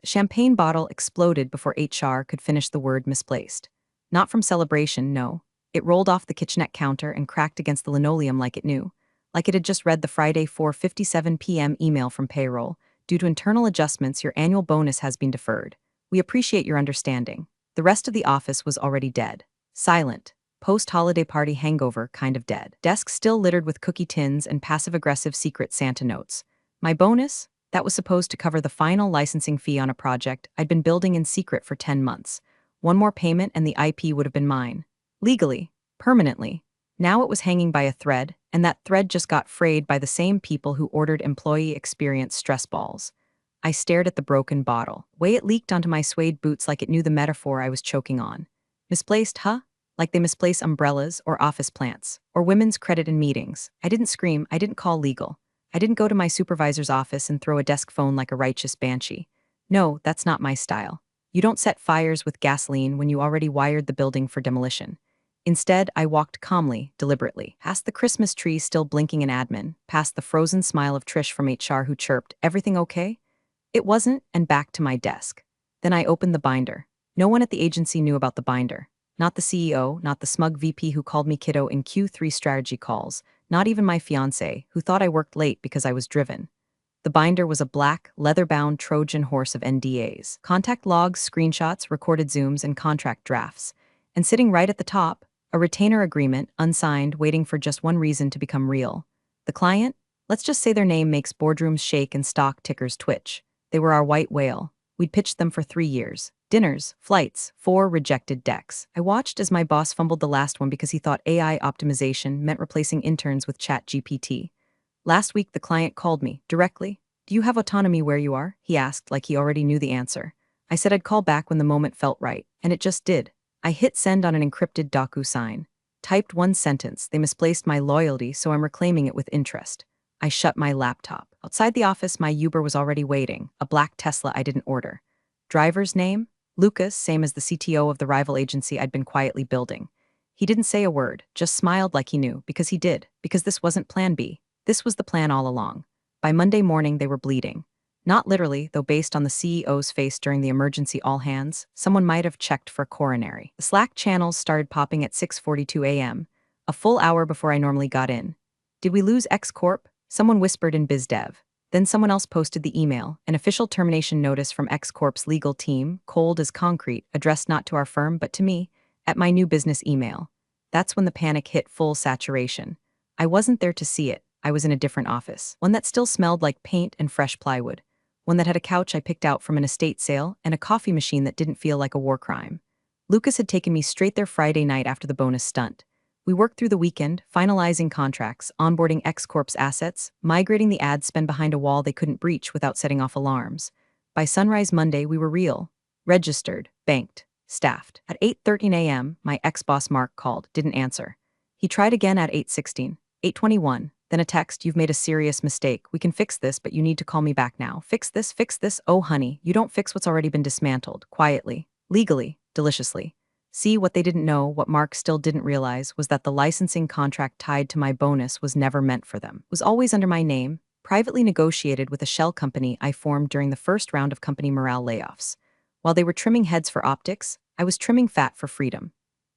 The champagne bottle exploded before HR could finish the word misplaced. Not from celebration, no. It rolled off the kitchenette counter and cracked against the linoleum like it knew. Like it had just read the Friday 4:57 p.m. email from Payroll. Due to internal adjustments, your annual bonus has been deferred. We appreciate your understanding. The rest of the office was already dead. Silent. Post-holiday party hangover kind of dead. Desks still littered with cookie tins and passive-aggressive Secret Santa notes. My bonus? That was supposed to cover the final licensing fee on a project I'd been building in secret for 10 months. One more payment and the IP would have been mine. Legally. Permanently. Now it was hanging by a thread, and that thread just got frayed by the same people who ordered employee experience stress balls. I stared at the broken bottle. Way it leaked onto my suede boots like it knew the metaphor I was choking on. Misplaced, huh? Like they misplace umbrellas or office plants, or women's credit in meetings. I didn't scream, I didn't call legal. I didn't go to my supervisor's office and throw a desk phone like a righteous banshee. No, that's not my style. You don't set fires with gasoline when you already wired the building for demolition. Instead, I walked calmly, deliberately, past the Christmas tree still blinking in admin, past the frozen smile of Trish from HR who chirped, "Everything okay?" It wasn't, and back to my desk. Then I opened the binder. No one at the agency knew about the binder. Not the CEO, not the smug VP who called me kiddo in Q3 strategy calls, not even my fiancé, who thought I worked late because I was driven. The binder was a black, leather-bound Trojan horse of NDAs, contact logs, screenshots, recorded Zooms, and contract drafts. And sitting right at the top, a retainer agreement, unsigned, waiting for just one reason to become real. The client? Let's just say their name makes boardrooms shake and stock tickers twitch. They were our white whale. We'd pitched them for 3 years. Dinners, flights, 4 rejected decks. I watched as my boss fumbled the last one because he thought AI optimization meant replacing interns with ChatGPT. Last week, the client called me, directly. "Do you have autonomy where you are?" he asked, like he already knew the answer. I said I'd call back when the moment felt right, and it just did. I hit send on an encrypted DocuSign. Typed one sentence, "They misplaced my loyalty, so I'm reclaiming it with interest." I shut my laptop. Outside the office, my Uber was already waiting, a black Tesla I didn't order. Driver's name? Lucas, same as the CTO of the rival agency I'd been quietly building. He didn't say a word, just smiled like he knew, because he did, because this wasn't plan B. This was the plan all along. By Monday morning, they were bleeding. Not literally, though based on the CEO's face during the emergency all-hands, someone might have checked for coronary. The Slack channels started popping at 6:42 a.m., a full hour before I normally got in. Did we lose X Corp? Someone whispered in BizDev. Then someone else posted the email, an official termination notice from X Corp's legal team, cold as concrete, addressed not to our firm but to me, at my new business email. That's when the panic hit full saturation. I wasn't there to see it. I was in a different office, one that still smelled like paint and fresh plywood, one that had a couch I picked out from an estate sale and a coffee machine that didn't feel like a war crime. Lucas had taken me straight there Friday night after the bonus stunt. We worked through the weekend, finalizing contracts, onboarding X Corp's assets, migrating the ad spend behind a wall they couldn't breach without setting off alarms. By sunrise Monday, we were real. Registered, banked, staffed. At 8:13 a.m., my ex-boss Mark called, didn't answer. He tried again at 8:16, 8:21, then a text, "You've made a serious mistake. We can fix this, but you need to call me back now. Fix this. Oh, honey, you don't fix what's already been dismantled. Quietly, legally, deliciously." See, what they didn't know, what Mark still didn't realize, was that the licensing contract tied to my bonus was never meant for them. It was always under my name, privately negotiated with a shell company I formed during the first round of company morale layoffs. While they were trimming heads for optics, I was trimming fat for freedom.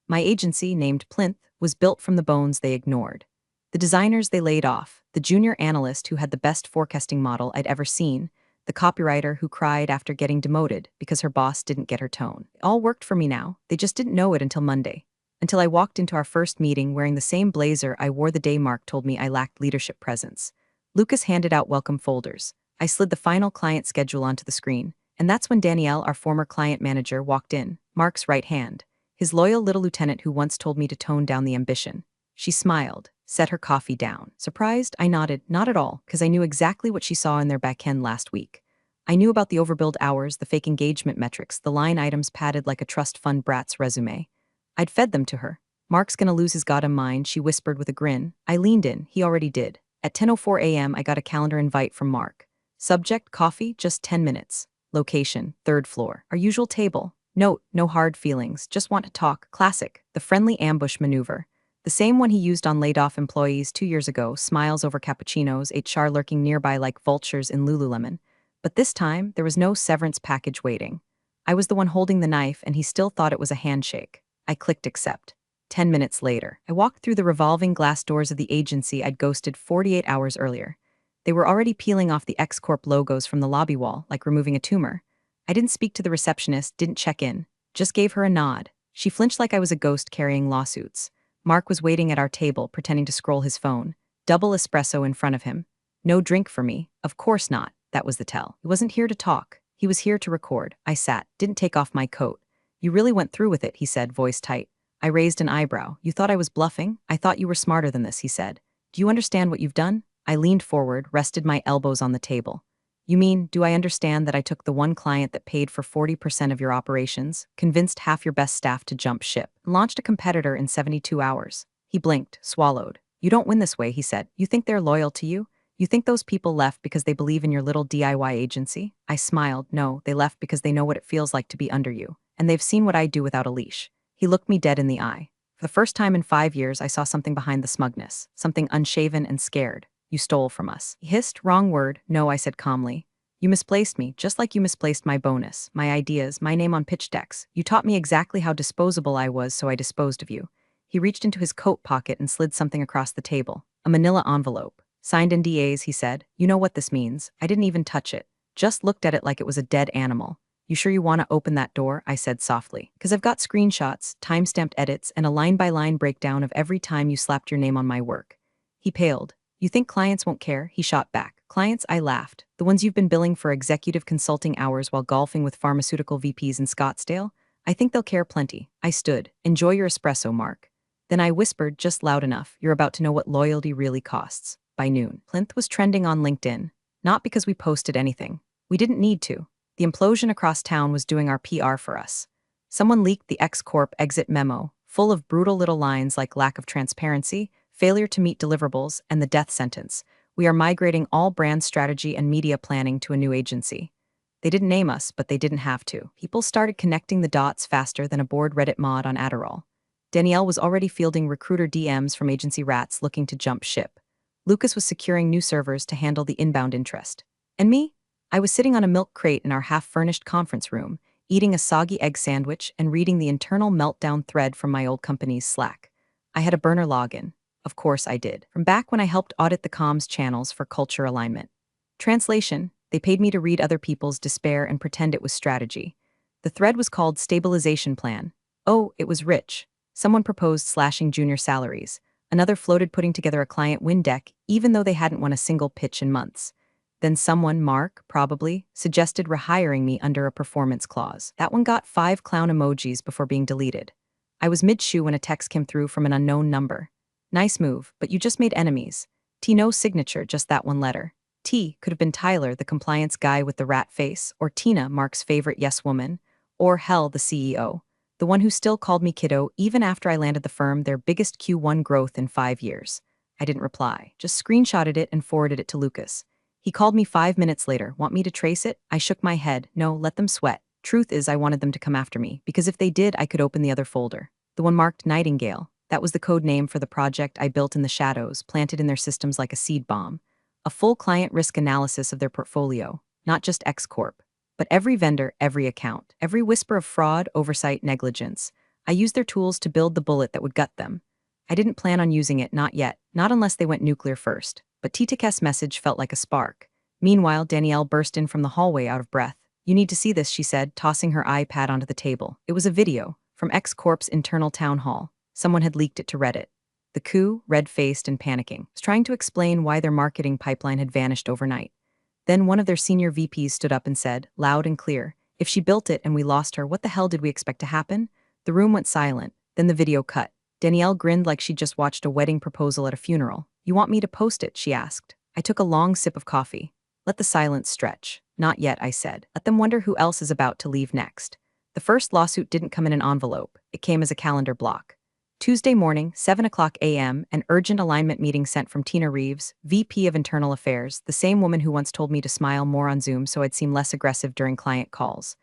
My agency, named Plinth, was built from the bones they ignored. The designers they laid off, the junior analyst who had the best forecasting model I'd ever seen, the copywriter who cried after getting demoted because her boss didn't get her tone. It all worked for me now. They just didn't know it until Monday. Until I walked into our first meeting wearing the same blazer I wore the day Mark told me I lacked leadership presence. Lucas handed out welcome folders. I slid the final client schedule onto the screen, and that's when Danielle, our former client manager, walked in, Mark's right hand, his loyal little lieutenant who once told me to tone down the ambition. She smiled, set her coffee down. Surprised, I nodded, not at all, because I knew exactly what she saw in their backend last week. I knew about the overbilled hours, the fake engagement metrics, the line items padded like a trust fund brat's resume. I'd fed them to her. "Mark's gonna lose his goddamn mind," she whispered with a grin. I leaned in, he already did. At 10:04 a.m., I got a calendar invite from Mark. Subject, coffee, just 10 minutes. Location, 3rd floor. Our usual table. Note, no hard feelings, just want to talk. Classic, the friendly ambush maneuver. The same one he used on laid-off employees 2 years ago, smiles over cappuccinos, HR lurking nearby like vultures in Lululemon. But this time, there was no severance package waiting. I was the one holding the knife, and he still thought it was a handshake. I clicked accept. 10 minutes later, I walked through the revolving glass doors of the agency I'd ghosted 48 hours earlier. They were already peeling off the X-Corp logos from the lobby wall, like removing a tumor. I didn't speak to the receptionist, didn't check in, just gave her a nod. She flinched like I was a ghost carrying lawsuits. Mark was waiting at our table, pretending to scroll his phone. Double espresso in front of him. No drink for me. Of course not. That was the tell. He wasn't here to talk. He was here to record. I sat, didn't take off my coat. You really went through with it, he said, voice tight. I raised an eyebrow. You thought I was bluffing? I thought you were smarter than this, he said. Do you understand what you've done? I leaned forward, rested my elbows on the table. You mean, do I understand that I took the one client that paid for 40% of your operations, convinced half your best staff to jump ship, and launched a competitor in 72 hours? He blinked, swallowed. You don't win this way, he said. You think they're loyal to you? You think those people left because they believe in your little DIY agency? I smiled. No, they left because they know what it feels like to be under you, and they've seen what I do without a leash. He looked me dead in the eye. For the first time in 5 years, I saw something behind the smugness, something unshaven and scared. You stole from us. He hissed, wrong word. No, I said calmly. You misplaced me, just like you misplaced my bonus, my ideas, my name on pitch decks. You taught me exactly how disposable I was, so I disposed of you. He reached into his coat pocket and slid something across the table. A manila envelope. Signed NDAs, he said. You know what this means. I didn't even touch it. Just looked at it like it was a dead animal. You sure you want to open that door? I said softly. Because I've got screenshots, time-stamped edits, and a line-by-line breakdown of every time you slapped your name on my work. He paled. You think clients won't care? He shot back. Clients? I laughed. The ones you've been billing for executive consulting hours while golfing with pharmaceutical VPs in Scottsdale? I think they'll care plenty. I stood. Enjoy your espresso, Mark. Then I whispered just loud enough. You're about to know what loyalty really costs. By noon, Plinth was trending on LinkedIn. Not because we posted anything. We didn't need to. The implosion across town was doing our PR for us. Someone leaked the X-Corp exit memo, full of brutal little lines like lack of transparency, failure to meet deliverables, and the death sentence. We are migrating all brand strategy and media planning to a new agency. They didn't name us, but they didn't have to. People started connecting the dots faster than a bored Reddit mod on Adderall. Danielle was already fielding recruiter DMs from agency rats looking to jump ship. Lucas was securing new servers to handle the inbound interest. And me? I was sitting on a milk crate in our half-furnished conference room, eating a soggy egg sandwich and reading the internal meltdown thread from my old company's Slack. I had a burner login. Of course I did. From back when I helped audit the comms channels for culture alignment. Translation, they paid me to read other people's despair and pretend it was strategy. The thread was called Stabilization Plan. Oh, it was rich. Someone proposed slashing junior salaries. Another floated putting together a client win deck, even though they hadn't won a single pitch in months. Then someone, Mark, probably, suggested rehiring me under a performance clause. That one got 5 clown emojis before being deleted. I was mid-shoe when a text came through from an unknown number. Nice move, but you just made enemies. T no signature, just that one letter. T could have been Tyler, the compliance guy with the rat face, or Tina, Mark's favorite yes woman, or hell, the CEO. The one who still called me kiddo even after I landed the firm their biggest Q1 growth in 5 years. I didn't reply, just screenshotted it and forwarded it to Lucas. He called me 5 minutes later. Want me to trace it? I shook my head. No, let them sweat. Truth is, I wanted them to come after me, because if they did, I could open the other folder. The one marked Nightingale. That was the code name for the project I built in the shadows, planted in their systems like a seed bomb. A full client risk analysis of their portfolio, not just X-Corp, but every vendor, every account, every whisper of fraud, oversight, negligence. I used their tools to build the bullet that would gut them. I didn't plan on using it, not yet, not unless they went nuclear first. But Titak's message felt like a spark. Meanwhile, Danielle burst in from the hallway out of breath. You need to see this, she said, tossing her iPad onto the table. It was a video from X-Corp's internal town hall. Someone had leaked it to Reddit. The coup, red-faced and panicking, was trying to explain why their marketing pipeline had vanished overnight. Then one of their senior VPs stood up and said, loud and clear, if she built it and we lost her, what the hell did we expect to happen? The room went silent. Then the video cut. Danielle grinned like she'd just watched a wedding proposal at a funeral. You want me to post it? She asked. I took a long sip of coffee. Let the silence stretch. Not yet, I said. Let them wonder who else is about to leave next. The first lawsuit didn't come in an envelope. It came as a calendar block. Tuesday morning, 7:00 a.m., an urgent alignment meeting sent from Tina Reeves, VP of Internal Affairs, the same woman who once told me to smile more on Zoom so I'd seem less aggressive during client calls.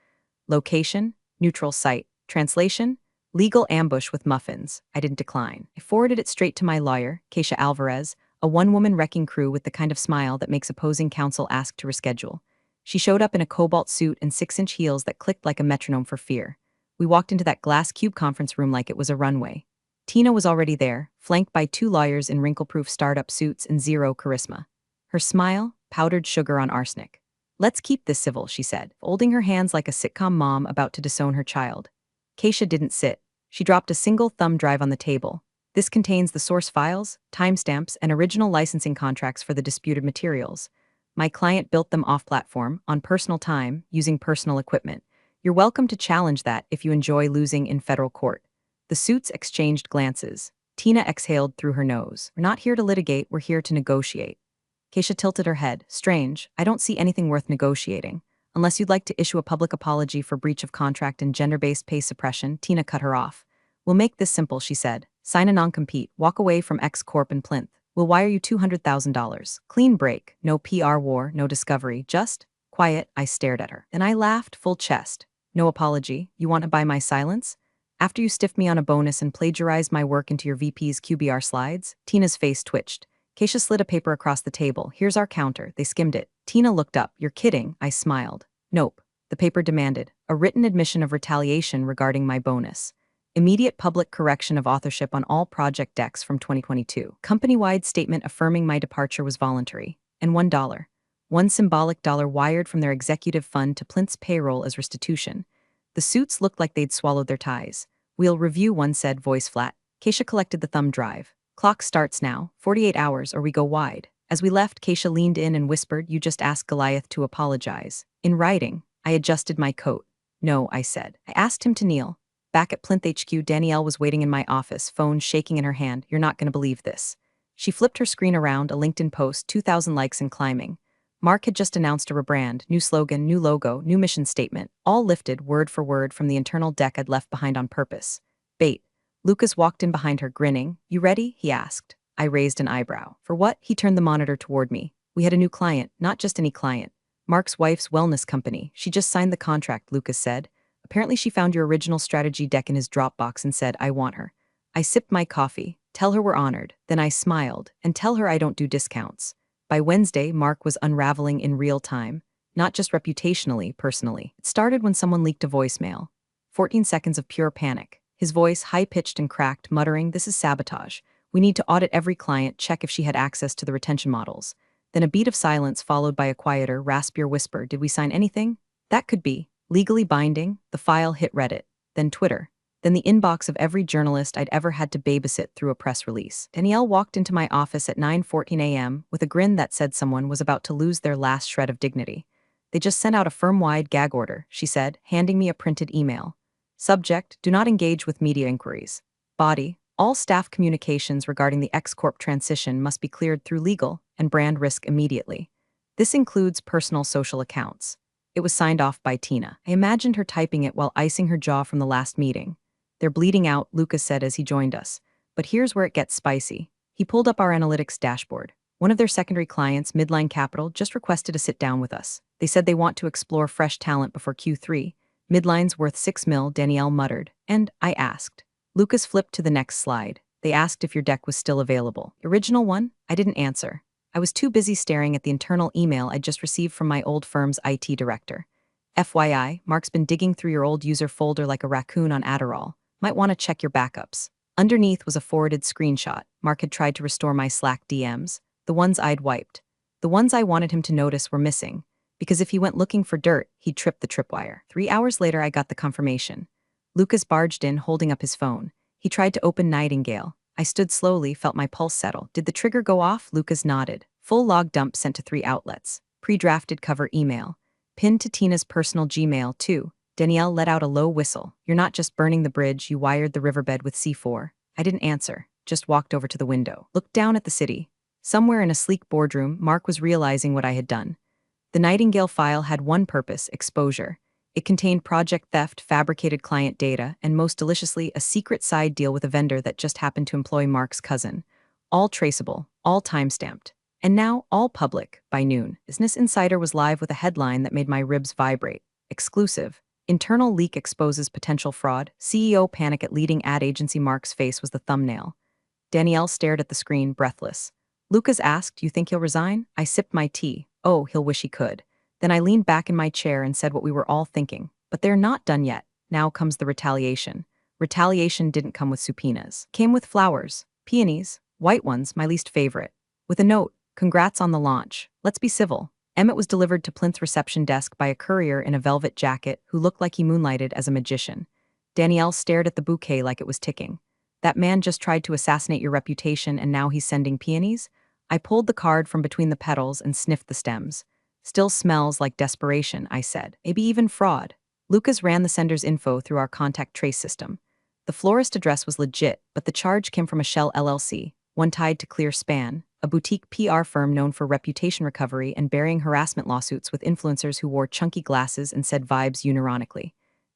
Location, neutral site. Translation, legal ambush with muffins. I didn't decline. I forwarded it straight to my lawyer, Keisha Alvarez, a one-woman wrecking crew with the kind of smile that makes opposing counsel ask to reschedule. She showed up in a cobalt suit and 6-inch heels that clicked like a metronome for fear. We walked into that glass cube conference room like it was a runway. Tina was already there, flanked by 2 lawyers in wrinkle-proof startup suits and zero charisma. Her smile, powdered sugar on arsenic. "Let's keep this civil," she said, folding her hands like a sitcom mom about to disown her child. Keisha didn't sit. She dropped a single thumb drive on the table. "This contains the source files, timestamps, and original licensing contracts for the disputed materials. My client built them off-platform, on personal time, using personal equipment. You're welcome to challenge that if you enjoy losing in federal court." The suits exchanged glances. Tina exhaled through her nose. "We're not here to litigate, we're here to negotiate." Keisha tilted her head. "Strange, I don't see anything worth negotiating. Unless you'd like to issue a public apology for breach of contract and gender-based pay suppression." Tina cut her off. "We'll make this simple," she said. "Sign a non-compete, walk away from X Corp and Plinth. We'll wire you $200,000. Clean break, no PR war, no discovery, just quiet." I stared at her. And I laughed, full chest. "No apology, you want to buy my silence? After you stiffed me on a bonus and plagiarized my work into your VP's QBR slides?" Tina's face twitched. Keisha slid a paper across the table. "Here's our counter." They skimmed it. Tina looked up. "You're kidding." I smiled. "Nope." The paper demanded a written admission of retaliation regarding my bonus. Immediate public correction of authorship on all project decks from 2022. Company-wide statement affirming my departure was voluntary. And $1. One symbolic dollar wired from their executive fund to Plinth's payroll as restitution. The suits looked like they'd swallowed their ties. "We'll review," one said, voice flat. Keisha collected the thumb drive. "Clock starts now. 48 hours or we go wide." As we left, Keisha leaned in and whispered, "You just asked Goliath to apologize." In writing. I adjusted my coat. "No," I said. I asked him to kneel. Back at Plinth HQ, Danielle was waiting in my office, phone shaking in her hand. "You're not going to believe this." She flipped her screen around, a LinkedIn post, 2,000 likes and climbing. Mark had just announced a rebrand, new slogan, new logo, new mission statement, all lifted word for word from the internal deck I'd left behind on purpose. Bait. Lucas walked in behind her, grinning. "You ready?" he asked. I raised an eyebrow. "For what?" He turned the monitor toward me. "We had a new client, not just any client. Mark's wife's wellness company. She just signed the contract," Lucas said. "Apparently she found your original strategy deck in his Dropbox and said, 'I want her.'" I sipped my coffee. "Tell her we're honored." Then I smiled. "And tell her I don't do discounts." By Wednesday, Mark was unraveling in real time. Not just reputationally, personally. It started when someone leaked a voicemail. 14 seconds of pure panic. His voice high-pitched and cracked, muttering, "This is sabotage. We need to audit every client, check if she had access to the retention models." Then a beat of silence followed by a quieter, raspier whisper. "Did we sign anything?" That could be. Legally binding. The file hit Reddit. Then Twitter. Then the inbox of every journalist I'd ever had to babysit through a press release. Danielle walked into my office at 9:14 a.m. with a grin that said someone was about to lose their last shred of dignity. "They just sent out a firm-wide gag order," she said, handing me a printed email. Subject: do not engage with media inquiries. Body: all staff communications regarding the X-Corp transition must be cleared through legal and brand risk immediately. This includes personal social accounts. It was signed off by Tina. I imagined her typing it while icing her jaw from the last meeting. "They're bleeding out," Lucas said as he joined us. "But here's where it gets spicy." He pulled up our analytics dashboard. One of their secondary clients, Midline Capital, just requested a sit down with us. They said they want to explore fresh talent before Q3. "Midline's worth $6 million, Danielle muttered. And I asked. Lucas flipped to the next slide. "They asked if your deck was still available." "Original one?" I didn't answer. I was too busy staring at the internal email I'd just received from my old firm's IT director. "FYI, Mark's been digging through your old user folder like a raccoon on Adderall. Might want to check your backups." Underneath was a forwarded screenshot. Mark had tried to restore my Slack DMs, the ones I'd wiped. The ones I wanted him to notice were missing, because if he went looking for dirt, he'd trip the tripwire. 3 hours later, I got the confirmation. Lucas barged in, holding up his phone. He tried to open Nightingale. I stood slowly, felt my pulse settle. "Did the trigger go off?" Lucas nodded. "Full log dump sent to 3 outlets. Pre-drafted cover email. Pinned to Tina's personal Gmail, too." Danielle let out a low whistle. "You're not just burning the bridge, you wired the riverbed with C4. I didn't answer, just walked over to the window. Looked down at the city. Somewhere in a sleek boardroom, Mark was realizing what I had done. The Nightingale file had one purpose: exposure. It contained project theft, fabricated client data, and most deliciously, a secret side deal with a vendor that just happened to employ Mark's cousin. All traceable, all timestamped. And now, all public, by noon. Business Insider was live with a headline that made my ribs vibrate. Exclusive. Internal leak exposes potential fraud. CEO panic at leading ad agency. Mark's face was the thumbnail. Danielle stared at the screen, breathless. Lucas asked, "You think he'll resign?" I sipped my tea. "Oh, he'll wish he could." Then I leaned back in my chair and said what we were all thinking. But they're not done yet. Now comes the retaliation. Retaliation didn't come with subpoenas. Came with flowers. Peonies. White ones, my least favorite. With a note, congrats on the launch. Let's be civil. Emmett was delivered to Plinth's reception desk by a courier in a velvet jacket who looked like he moonlighted as a magician. Danielle stared at the bouquet like it was ticking. That man just tried to assassinate your reputation and now he's sending peonies? I pulled the card from between the petals and sniffed the stems. Still smells like desperation, I said. Maybe even fraud. Lucas ran the sender's info through our contact trace system. The florist address was legit, but the charge came from a Shell LLC, one tied to Clear Span, a boutique PR firm known for reputation recovery and burying harassment lawsuits with influencers who wore chunky glasses and said vibes unironically.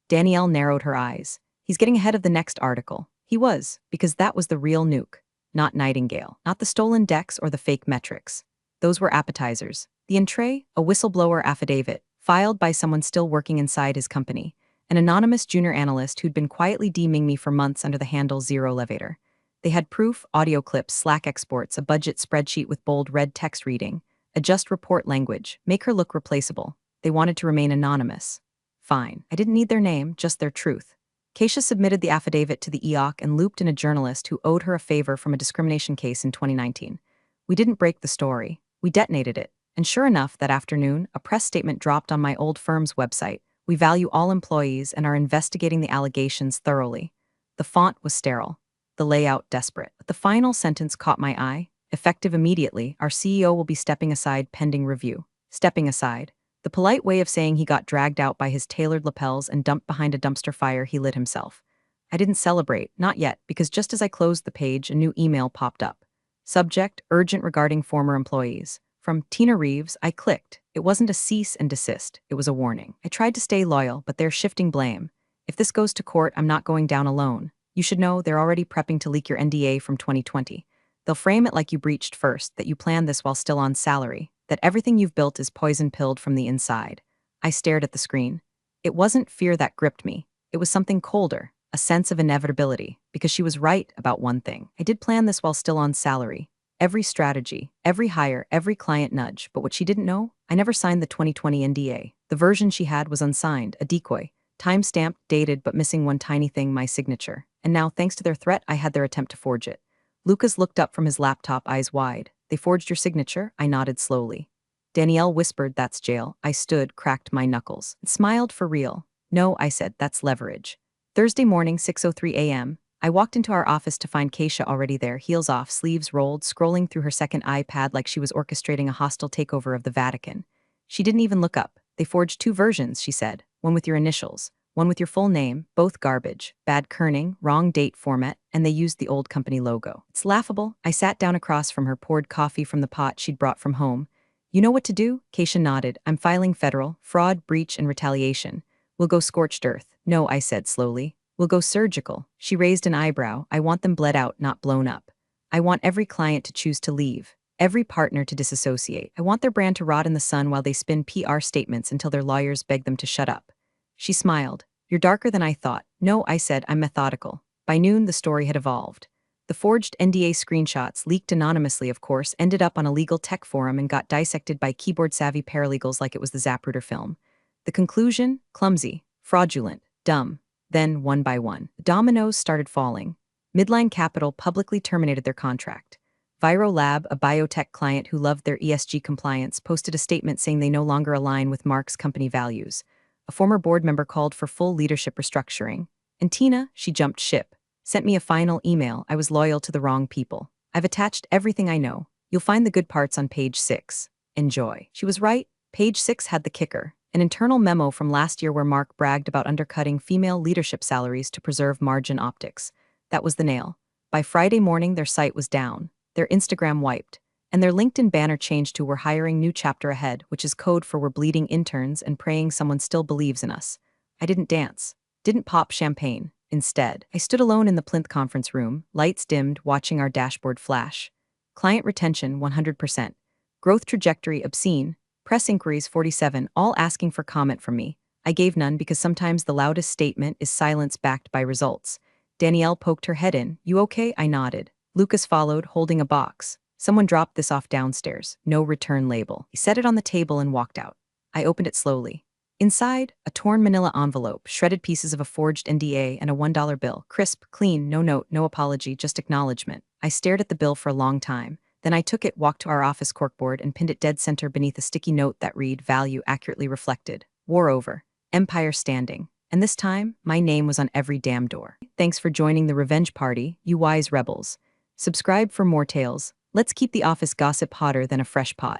Danielle narrowed her eyes. He's getting ahead of the next article. He was, because that was the real nuke. Not Nightingale, not the stolen decks or the fake metrics. Those were appetizers. The entree, a whistleblower affidavit, filed by someone still working inside his company, an anonymous junior analyst who'd been quietly deeming me for months under the handle Zero Elevator. They had proof, audio clips, Slack exports, a budget spreadsheet with bold red text reading, adjust report language, make her look replaceable. They wanted to remain anonymous. Fine. I didn't need their name, just their truth. Keisha submitted the affidavit to the EOC and looped in a journalist who owed her a favor from a discrimination case in 2019. We didn't break the story. We detonated it. And sure enough, that afternoon, a press statement dropped on my old firm's website. We value all employees and are investigating the allegations thoroughly. The font was sterile. The layout desperate. But the final sentence caught my eye. Effective immediately, our CEO will be stepping aside pending review. Stepping aside. The polite way of saying he got dragged out by his tailored lapels and dumped behind a dumpster fire he lit himself. I didn't celebrate, not yet, because just as I closed the page, a new email popped up. Subject, urgent regarding former employees. From Tina Reeves, I clicked. It wasn't a cease and desist, it was a warning. I tried to stay loyal, but they're shifting blame. If this goes to court, I'm not going down alone. You should know they're already prepping to leak your NDA from 2020. They'll frame it like you breached first, that you planned this while still on salary, that everything you've built is poison-pilled from the inside. I stared at the screen. It wasn't fear that gripped me. It was something colder, a sense of inevitability, because she was right about one thing. I did plan this while still on salary. Every strategy, every hire, every client nudge, but what she didn't know? I never signed the 2020 NDA. The version she had was unsigned, a decoy, time-stamped, dated, but missing one tiny thing, my signature. And now, thanks to their threat, I had their attempt to forge it. Lucas looked up from his laptop, eyes wide. They forged your signature? I nodded slowly. Danielle whispered, that's jail. I stood, cracked my knuckles, and smiled for real. No, I said, that's leverage. Thursday morning, 6:03 a.m., I walked into our office to find Keisha already there, heels off, sleeves rolled, scrolling through her second iPad like she was orchestrating a hostile takeover of the Vatican. She didn't even look up. They forged two versions, she said, one with your initials, one with your full name, both garbage, bad kerning, wrong date format, and they used the old company logo. It's laughable. I sat down across from her, poured coffee from the pot she'd brought from home. You know what to do? Keisha nodded. I'm filing federal, fraud, breach, and retaliation. We'll go scorched earth. No, I said slowly. We'll go surgical. She raised an eyebrow. I want them bled out, not blown up. I want every client to choose to leave. Every partner to disassociate. I want their brand to rot in the sun while they spin PR statements until their lawyers beg them to shut up. She smiled. You're darker than I thought. No, I said, I'm methodical. By noon, the story had evolved. The forged NDA screenshots, leaked anonymously of course, ended up on a legal tech forum and got dissected by keyboard-savvy paralegals like it was the Zapruder film. The conclusion? Clumsy, fraudulent, dumb. Then, one by one, the dominoes started falling. Midline Capital publicly terminated their contract. Viro Lab, a biotech client who loved their ESG compliance, posted a statement saying they no longer align with Mark's company values. A former board member called for full leadership restructuring. And Tina, she jumped ship. Sent me a final email. I was loyal to the wrong people. I've attached everything I know. You'll find the good parts on page 6. Enjoy. She was right. Page 6 had the kicker. An internal memo from last year where Mark bragged about undercutting female leadership salaries to preserve margin optics. That was the nail. By Friday morning, their site was down, their Instagram wiped, and their LinkedIn banner changed to "We're hiring new chapter ahead," which is code for "We're bleeding interns and praying someone still believes in us." I didn't dance, didn't pop champagne. Instead, I stood alone in the Plinth conference room, lights dimmed, watching our dashboard flash. Client retention 100%. Growth trajectory obscene. Press inquiries 47, all asking for comment from me. I gave none because sometimes the loudest statement is silence backed by results. Danielle poked her head in. You okay? I nodded. Lucas followed, holding a box. Someone dropped this off downstairs. No return label. He set it on the table and walked out. I opened it slowly. Inside, a torn manila envelope, shredded pieces of a forged NDA, and a $1 bill. Crisp, clean, no note, no apology, just acknowledgement. I stared at the bill for a long time. Then I took it, walked to our office corkboard, and pinned it dead center beneath a sticky note that read, "Value accurately reflected. War over. Empire standing." And this time, my name was on every damn door. Thanks for joining the revenge party, you wise rebels. Subscribe for more tales. Let's keep the office gossip hotter than a fresh pot.